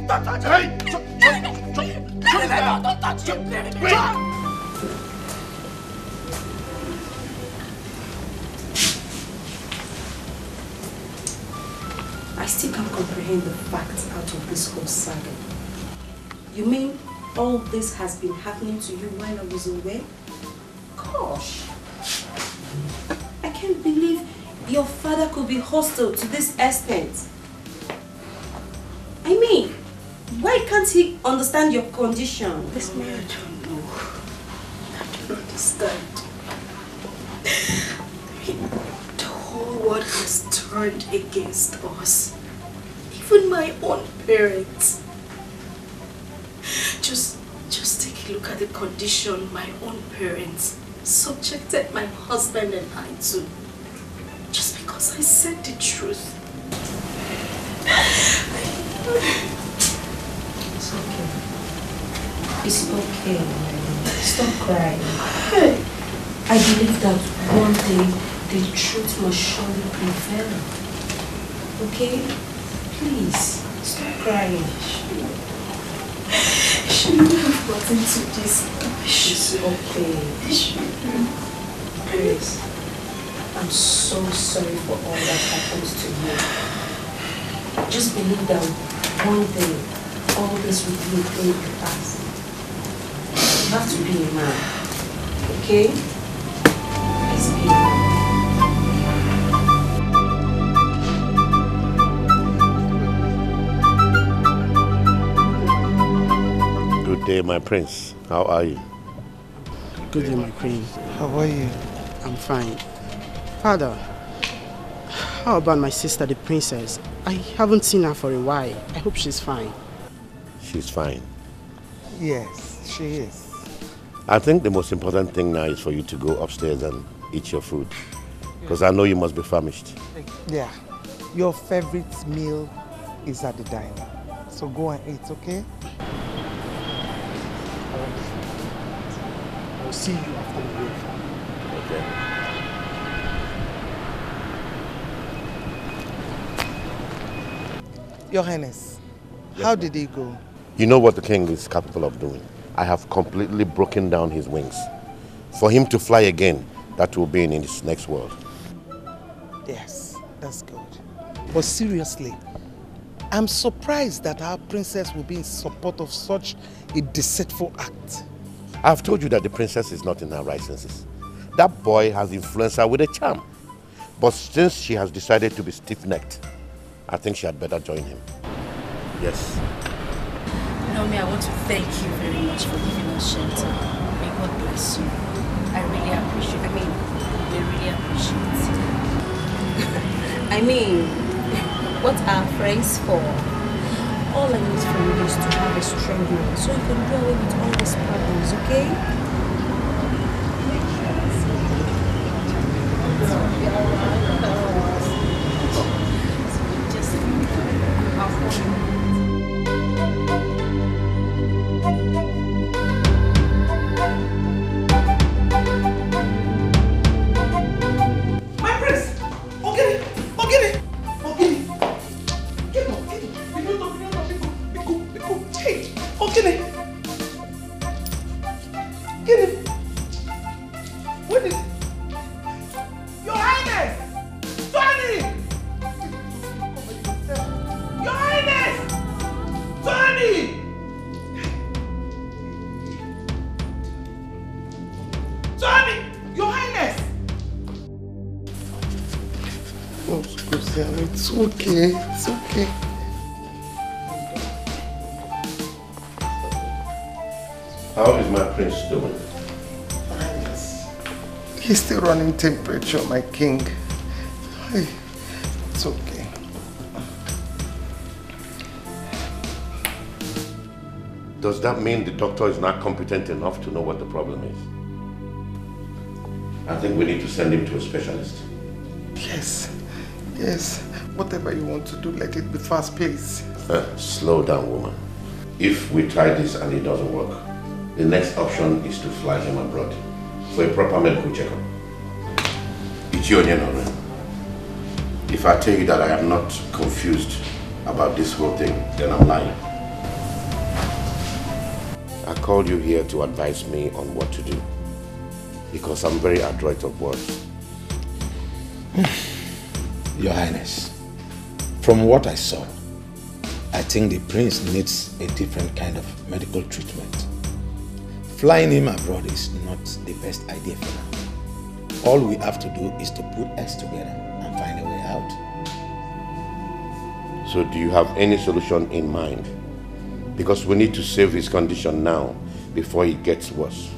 don't touch me! Hey, don't touch me! I still can't comprehend the facts out of this whole saga. You mean all this has been happening to you while I was away? Gosh! I can't believe your father could be hostile to this extent. I mean, why can't he understand your condition? This man, I don't know. I don't understand. The whole world has turned against us. Even my own parents. Just take a look at the condition my own parents subjected my husband and I to. Just because I said the truth. It's okay. It's okay. Stop crying. I believe that one day the truth must surely prevail. Okay? Please, stop crying. I shouldn't have gotten to this. It's okay. Please. I'm so sorry for all that happens to you. Just believe that one day all this will be a thing of the past. You have to be a man. Okay? Please be a man. Good day, my prince. How are you? Good day, my queen. How are you? I'm fine. Father, how about my sister, the princess? I haven't seen her for a while. I hope she's fine. She's fine. Yes, she is. I think the most important thing now is for you to go upstairs and eat your food. Because I know you must be famished. Yeah. Your favorite meal is at the diner. So go and eat, okay? I'll see you after the break. Okay. Your Highness, how did he go? You know what the king is capable of doing. I have completely broken down his wings. For him to fly again, that will be in his next world. Yes, that's good. But seriously, I'm surprised that our princess will be in support of such a deceitful act. I've told you that the princess is not in her right senses. That boy has influenced her with a charm. But since she has decided to be stiff-necked, I think she had better join him. Yes. Naomi, I want to thank you very much for giving us shelter. May God bless you. I really appreciate it. We really appreciate it. I mean, what are friends for? All I need from you is to have a strong mind so you can do away with all these problems, okay? Madam, it's okay. It's okay. How is my prince doing? He's still running temperature, my king. It's okay. Does that mean the doctor is not competent enough to know what the problem is? I think we need to send him to a specialist. Yes. Yes. Whatever you want to do, let it be fast paced. Slow down, woman. If we try this and it doesn't work, the next option is to fly him abroad for a proper medical checkup. It's your name. If I tell you that I am not confused about this whole thing, then I'm lying. I called you here to advise me on what to do, because I'm very adroit of words. Your Highness, from what I saw, I think the prince needs a different kind of medical treatment. Flying him abroad is not the best idea for now. All we have to do is to put us together and find a way out. So do you have any solution in mind? Because we need to save his condition now before it gets worse.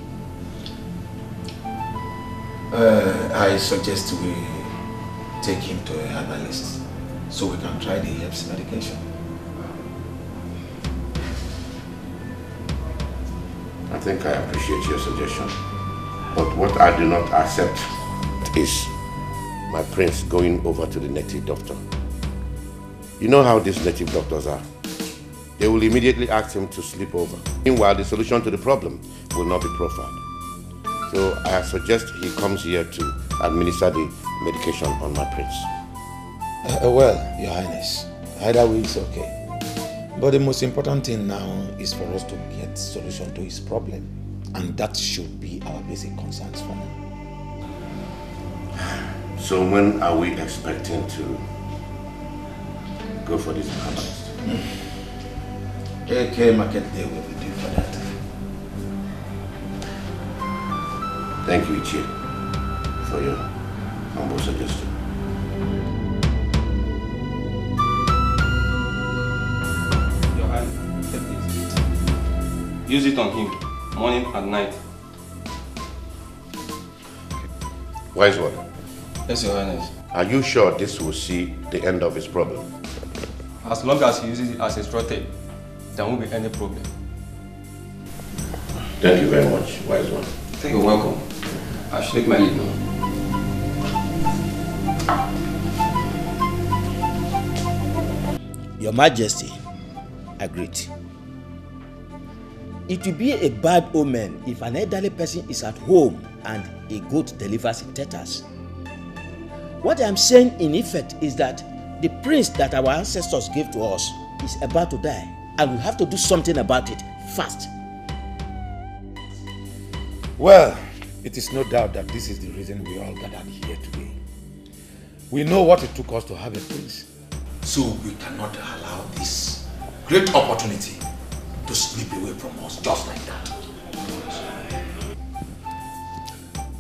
I suggest we take him to a herbalist so we can try the herbs medication. I think I appreciate your suggestion. But what I do not accept is my prince going over to the native doctor. You know how these native doctors are. They will immediately ask him to sleep over. Meanwhile, the solution to the problem will not be profiled. So I suggest he comes here to administer the medication on my prince. Well, Your Highness, either way is okay. But the most important thing now is for us to get solution to his problem. And that should be our basic concerns for now. So when are we expecting to go for this herbalist? AK Market Day will be due for that. Thank you, Ichie, for your humble suggestion. Your hand, take this. Use it on him, morning and night. Wise one. Yes, Your Highness. Are you sure this will see the end of his problem? As long as he uses it as instructed, there won't be any problem. Thank you very much, wise one. You're welcome. I should take my leave now. Your Majesty, agreed. It will be a bad omen if an elderly person is at home and a goat delivers in tatters. What I am saying in effect is that the prince that our ancestors gave to us is about to die, and we have to do something about it fast. Well, it is no doubt that this is the reason we all gathered here today. We know what it took us to have a prince. So we cannot allow this great opportunity to slip away from us just like that.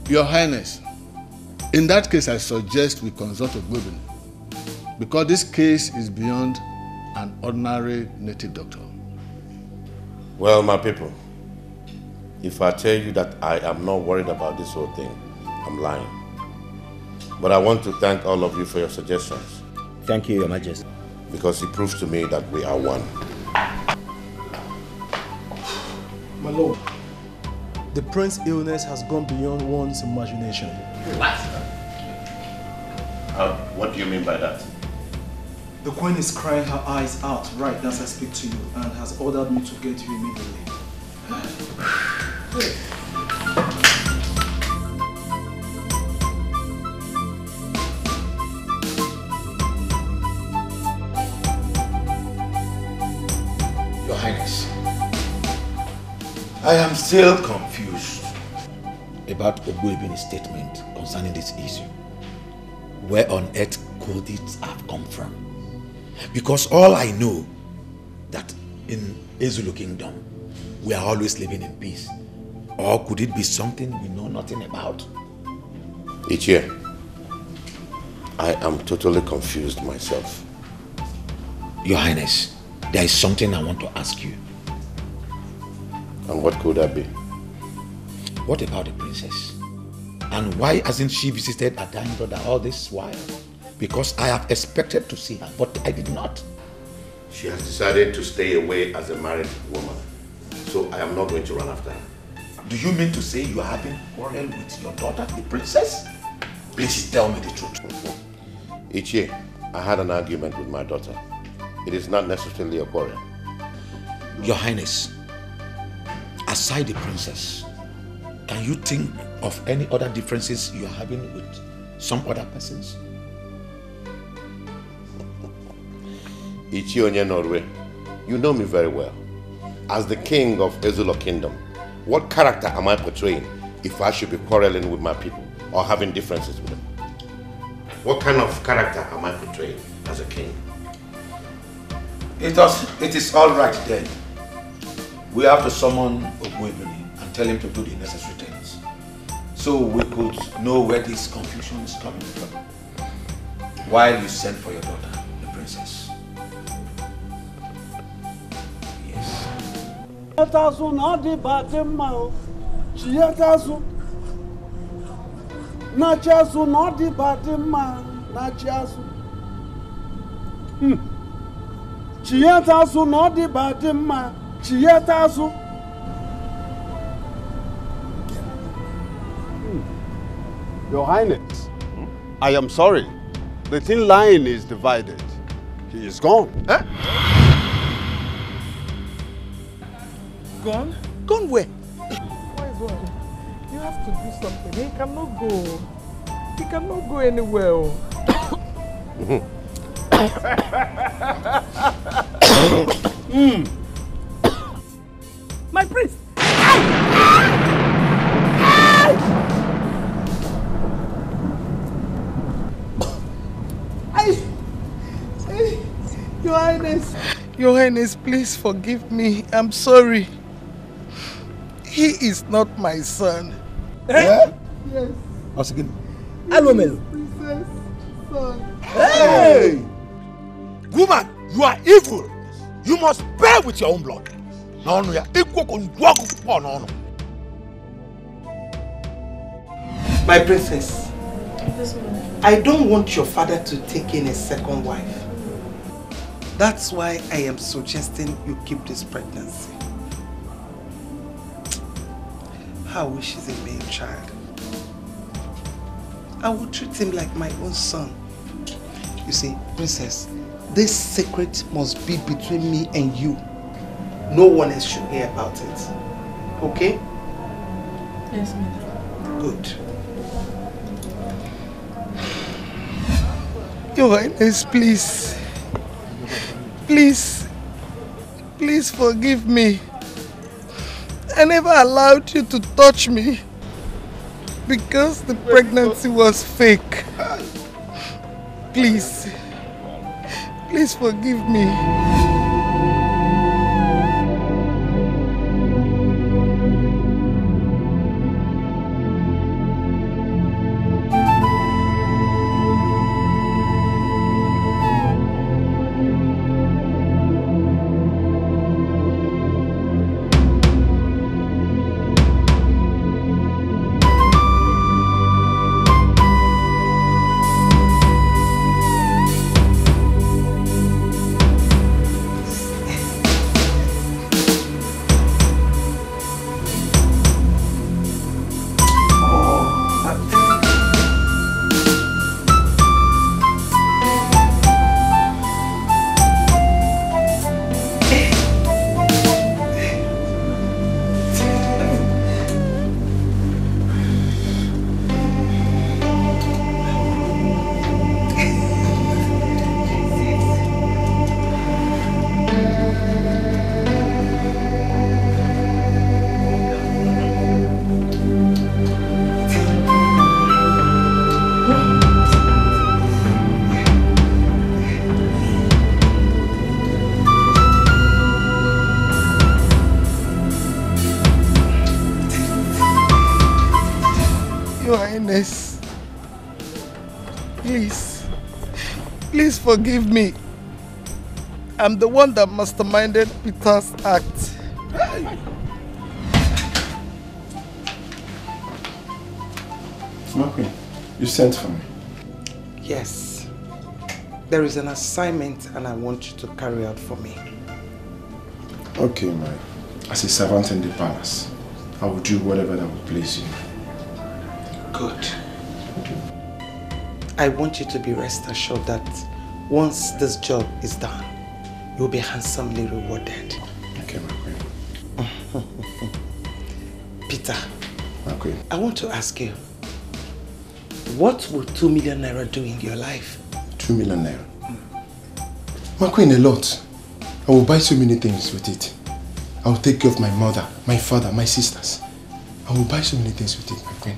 Your Highness, in that case I suggest we consult a Ogbebin, because this case is beyond an ordinary native doctor. Well, my people, if I tell you that I am not worried about this whole thing, I'm lying. But I want to thank all of you for your suggestions. Thank you, Your Majesty. Because it proves to me that we are one. My lord, the prince's illness has gone beyond one's imagination. What? What do you mean by that? The queen is crying her eyes out right as I speak to you and has ordered me to get you immediately. Your Highness, I am still confused about Ogbuebi's statement concerning this issue. Where on earth could it have come from? Because all I know that in Ezulu Kingdom, we are always living in peace. Or could it be something we know nothing about? Ichie, I am totally confused myself. Your Highness, there is something I want to ask you. And what could that be? What about the princess? And why hasn't she visited her dying brother all this while? Because I have expected to see her, but I did not. She has decided to stay away as a married woman. So I am not going to run after her. Do you mean to say you are having a quarrel with your daughter, the princess? Please tell me the truth. Ichie, I had an argument with my daughter. It is not necessarily a quarrel. Your Highness, aside the princess, can you think of any other differences you are having with some other persons? Ichie Onye Norwe, you know me very well. As the king of Ezulo Kingdom, what character am I portraying if I should be quarreling with my people or having differences with them? What kind of character am I portraying as a king? It is all right then. We have to summon Ogbuebili and tell him to do the necessary things, so we could know where this confusion is coming from, while you send for your daughter, the princess. Yes. Your Highness, I am sorry. The thin line is divided. He is gone. Huh? Gone? Gone where? Why is one? You have to do something. He cannot go. He cannot go anywhere. My prince! Your Highness. Your Highness, please forgive me. I'm sorry. He is not my son. Eh? Yes. Alomelo. Princess, son. Hey! Woman, you are evil. You must bear with your own blood. My princess, I don't want your father to take in a second wife. That's why I am suggesting you keep this pregnancy. I wish he's a male child. I will treat him like my own son. You see, princess, this secret must be between me and you. No one else should hear about it. Okay? Yes, madam. Good. Your Highness, please. Please. Please forgive me. I never allowed you to touch me because the pregnancy was fake. Please. Please forgive me. Your Highness, please. Please forgive me. I'm the one that masterminded Peter's act. Marquis, you sent for me. Yes. There is an assignment and I want you to carry out for me. Okay, as a servant in the palace, I will do whatever that will please you. Good. I want you to be rest assured that once this job is done, you'll be handsomely rewarded. Okay, my queen. Peter, my queen. I want to ask you, what will 2 million naira do in your life? 2 million naira? My queen, a lot. I will buy so many things with it. I will take care of my mother, my father, my sisters. I will buy so many things with it, my queen.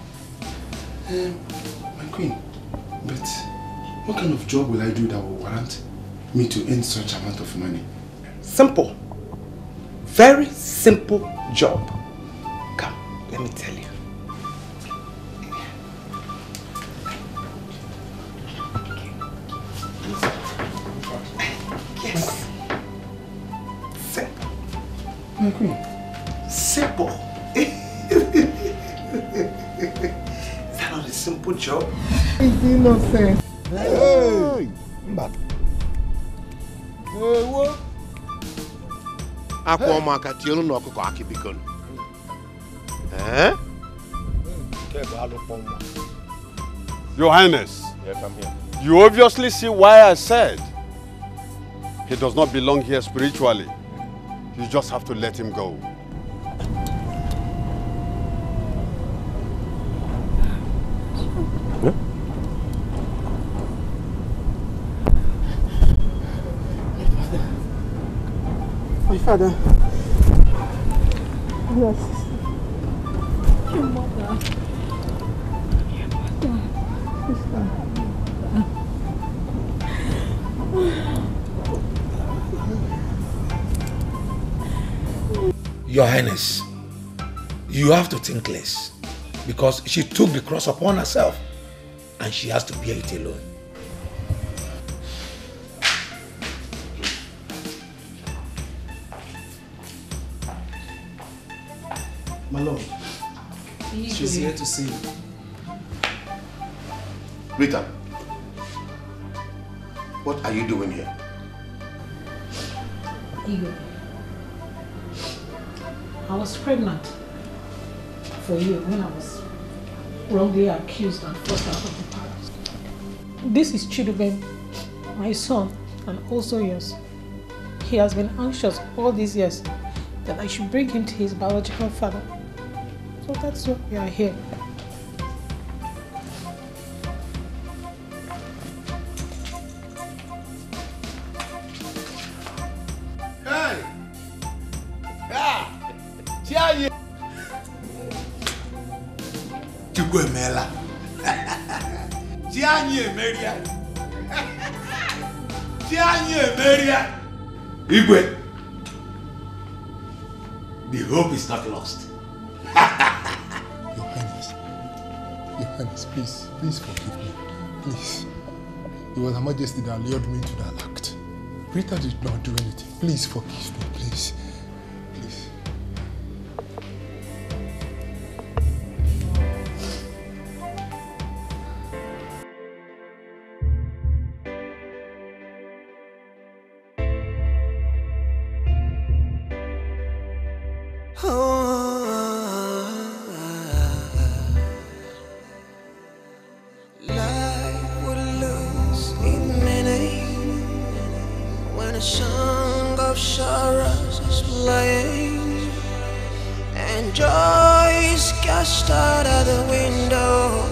My queen, but what kind of job will I do that will warrant me to earn such amount of money? Simple. Very simple job. Come, let me tell you. Yes. Simple. My queen. Simple. Is that not a simple job? It's innocent. Hey! But what? Akwamaka tionu no okuko akibikon. Eh? Your Highness. Yes, I'm here. You obviously see why I said he does not belong here spiritually. You just have to let him go. My father. Yes. Your mother. Your Highness, you have to think less because she took the cross upon herself and she has to bear it alone. My lord, she's here to see you. Rita, what are you doing here? Igor, I was pregnant for you when I was wrongly accused and forced out of the palace. This is Chidubem, my son, and also yours. He has been anxious all these years that I should bring him to his biological father. So that's why we are here. Hey! Ah! Chia Chukwemela. Chia Emeria. Chia Emeria. Igwe. The hope is not lost. Your Highness, please forgive me. Please. It was Her Majesty that lured me into that act. Rita did not do anything. Please forgive me, please. Please. Life would lose its meaning when a song of sorrows is playing and joy is cast out of the window.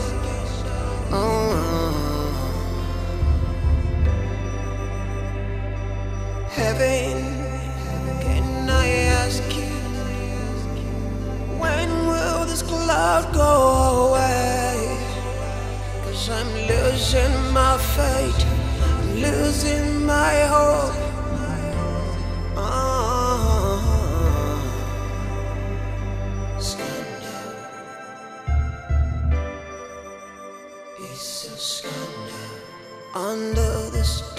Heaven, can I ask you, when will this cloud go away? 'Cause I'm losing my faith, I'm losing my hope. Scandal, it's a scandal under the stars.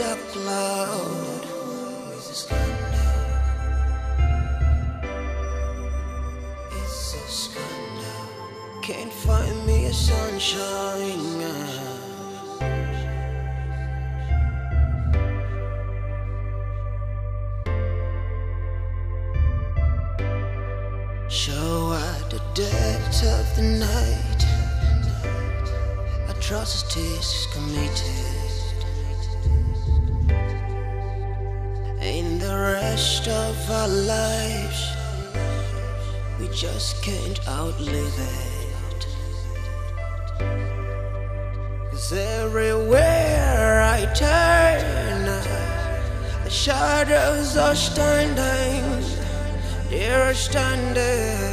the sunshine. So at the depth of the night, atrocities committed. In the rest of our lives, we just can't outlive it. 'Cause everywhere I turn, the shadows are standing, they're standing.